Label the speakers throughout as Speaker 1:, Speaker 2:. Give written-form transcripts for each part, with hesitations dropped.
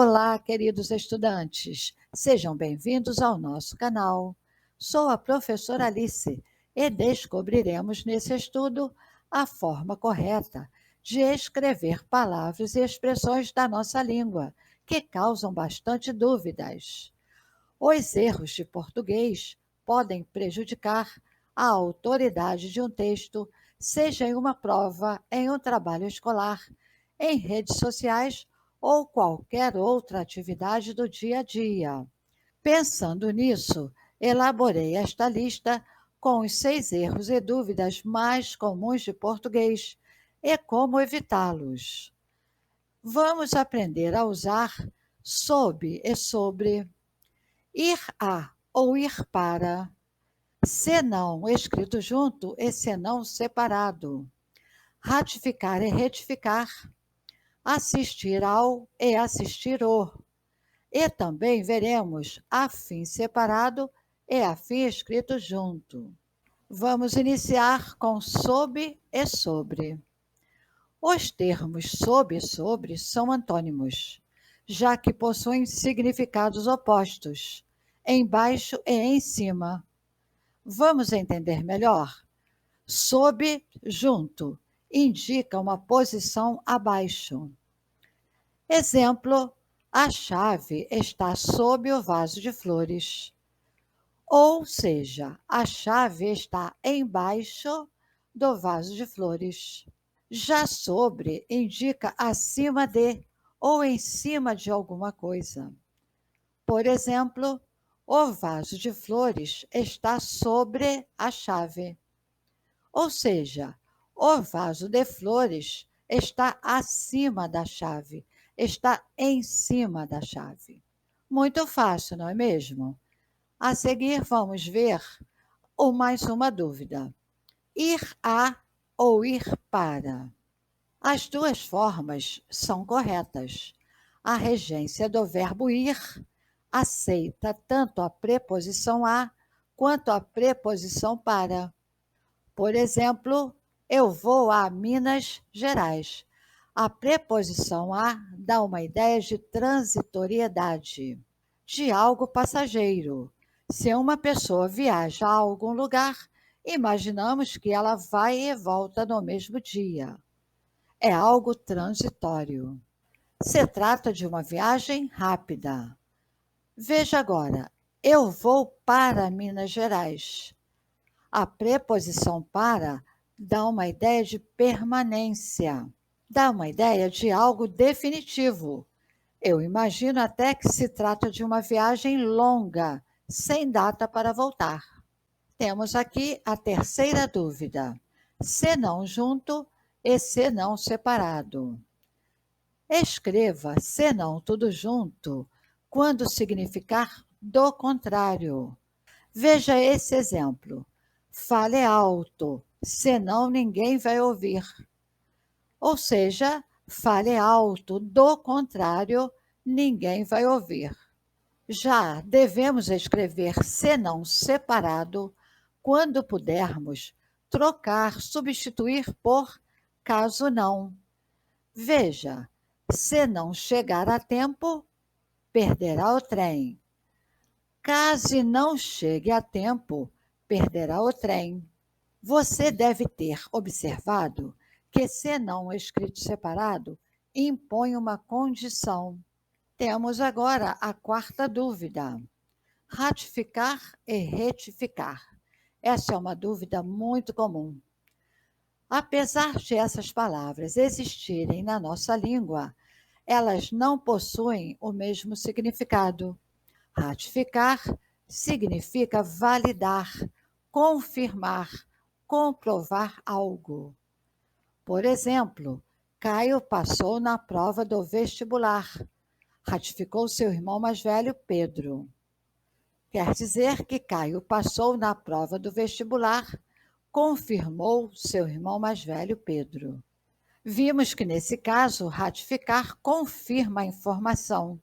Speaker 1: Olá, queridos estudantes, sejam bem-vindos ao nosso canal. Sou a professora Alice e descobriremos nesse estudo a forma correta de escrever palavras e expressões da nossa língua, que causam bastante dúvidas. Os erros de português podem prejudicar a autoridade de um texto, seja em uma prova, em um trabalho escolar, em redes sociais ou qualquer outra atividade do dia a dia. Pensando nisso, elaborei esta lista com os 6 erros e dúvidas mais comuns de português e como evitá-los. Vamos aprender a usar sob e sobre, ir a ou ir para, senão escrito junto e senão separado, ratificar e retificar, assistir ao e assistir o. E também veremos afim separado e afim escrito junto. Vamos iniciar com sob e sobre. Os termos sob e sobre são antônimos, já que possuem significados opostos, embaixo e em cima. Vamos entender melhor? Sob, junto, indica uma posição abaixo. Exemplo: a chave está sob o vaso de flores. Ou seja, a chave está embaixo do vaso de flores. Já sobre indica acima de ou em cima de alguma coisa. Por exemplo, o vaso de flores está sobre a chave. Ou seja, o vaso de flores está acima da chave, está em cima da chave. Muito fácil, não é mesmo? A seguir, vamos ver mais uma dúvida. Ir a ou ir para? As duas formas são corretas. A regência do verbo ir aceita tanto a preposição a quanto a preposição para. Por exemplo, eu vou a Minas Gerais. A preposição a dá uma ideia de transitoriedade, de algo passageiro. Se uma pessoa viaja a algum lugar, imaginamos que ela vai e volta no mesmo dia. É algo transitório. Se trata de uma viagem rápida. Veja agora, eu vou para Minas Gerais. A preposição para dá uma ideia de permanência, dá uma ideia de algo definitivo. Eu imagino até que se trata de uma viagem longa, sem data para voltar. Temos aqui a terceira dúvida: senão junto e senão separado. Escreva senão tudo junto quando significar do contrário. Veja esse exemplo. Fale alto, senão ninguém vai ouvir. Ou seja, fale alto, do contrário, ninguém vai ouvir. Já devemos escrever senão separado quando pudermos trocar, substituir por caso não. Veja, se não chegar a tempo, perderá o trem. Caso não chegue a tempo, perderá o trem. Você deve ter observado que senão escrito separado impõe uma condição. Temos agora a quarta dúvida: ratificar e retificar. Essa é uma dúvida muito comum. Apesar de essas palavras existirem na nossa língua, elas não possuem o mesmo significado. Ratificar significa validar, confirmar, comprovar algo. Por exemplo, Caio passou na prova do vestibular. Ratificou seu irmão mais velho, Pedro. Quer dizer que Caio passou na prova do vestibular, confirmou seu irmão mais velho, Pedro. Vimos que, nesse caso, ratificar confirma a informação.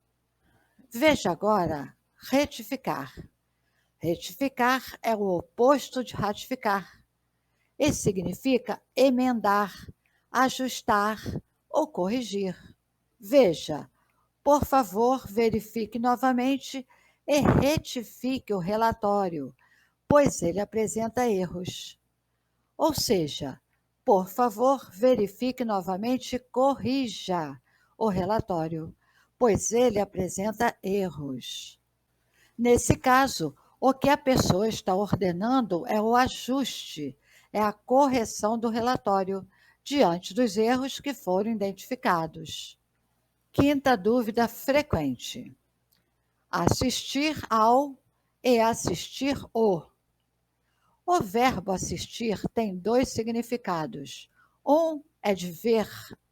Speaker 1: Veja agora, retificar. Retificar é o oposto de ratificar e significa emendar, ajustar ou corrigir. Veja, Por favor, verifique novamente e retifique o relatório, pois ele apresenta erros. Ou seja, por favor, verifique novamente e corrija o relatório, pois ele apresenta erros. Nesse caso, o que a pessoa está ordenando é o ajuste, é a correção do relatório, diante dos erros que foram identificados. Quinta dúvida frequente: assistir ao e assistir o. O verbo assistir tem dois significados. Um é de ver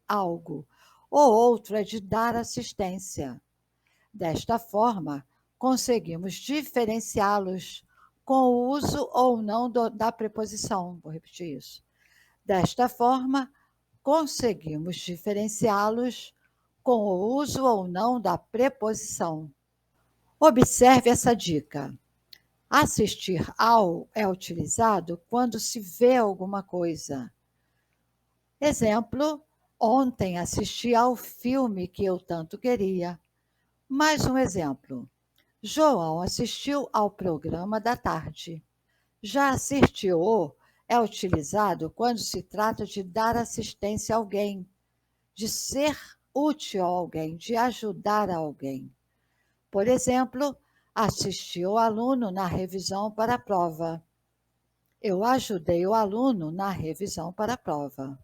Speaker 1: algo, o outro é de dar assistência. Desta forma, conseguimos diferenciá-los com o uso ou não da preposição. Vou repetir isso. Desta forma, conseguimos diferenciá-los com o uso ou não da preposição. Observe essa dica. Assistir ao é utilizado quando se vê alguma coisa. Exemplo: ontem assisti ao filme que eu tanto queria. Mais um exemplo: João assistiu ao programa da tarde. Já assistiu é utilizado quando se trata de dar assistência a alguém, de ser útil a alguém, de ajudar a alguém. Por exemplo, assisti o aluno na revisão para a prova. Eu ajudei o aluno na revisão para a prova.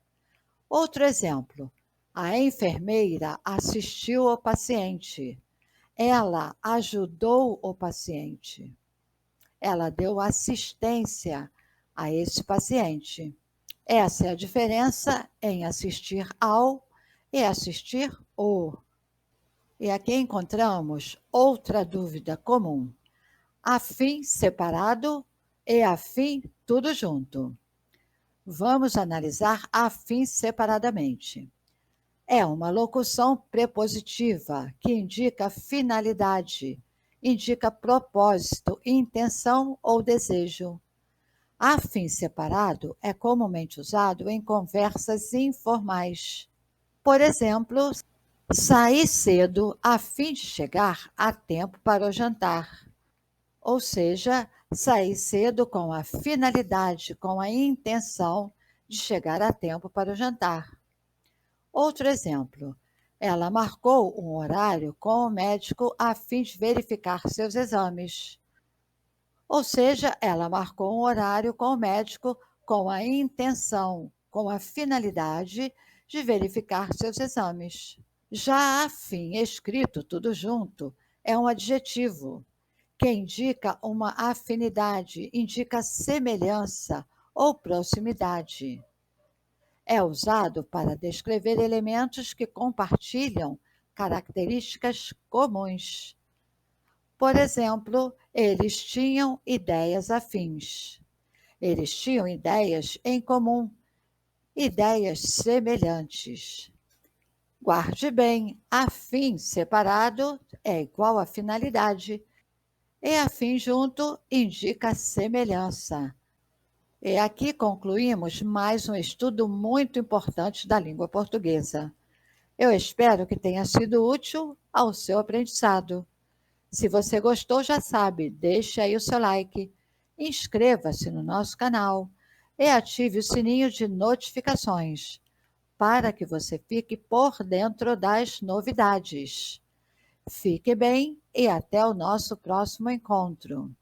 Speaker 1: Outro exemplo: a enfermeira assistiu o paciente. Ela ajudou o paciente. Ela deu assistência a esse paciente. Essa é a diferença em assistir ao e assistir o. E aqui encontramos outra dúvida comum: afim separado e afim tudo junto. Vamos analisar afim separadamente. É uma locução prepositiva que indica finalidade, indica propósito, intenção ou desejo. Afim separado é comumente usado em conversas informais. Por exemplo, saí cedo a fim de chegar a tempo para o jantar. Ou seja, saí cedo com a finalidade, com a intenção de chegar a tempo para o jantar. Outro exemplo: ela marcou um horário com o médico a fim de verificar seus exames. Ou seja, ela marcou um horário com o médico com a intenção, com a finalidade de verificar seus exames. Já afim escrito tudo junto é um adjetivo que indica uma afinidade, indica semelhança ou proximidade. É usado para descrever elementos que compartilham características comuns. Por exemplo, eles tinham ideias afins. Eles tinham ideias em comum, ideias semelhantes. Guarde bem: afim separado é igual a finalidade, e afim junto indica semelhança. E aqui concluímos mais um estudo muito importante da língua portuguesa. Eu espero que tenha sido útil ao seu aprendizado. Se você gostou, já sabe, deixe aí o seu like, inscreva-se no nosso canal e ative o sininho de notificações para que você fique por dentro das novidades. Fique bem e até o nosso próximo encontro.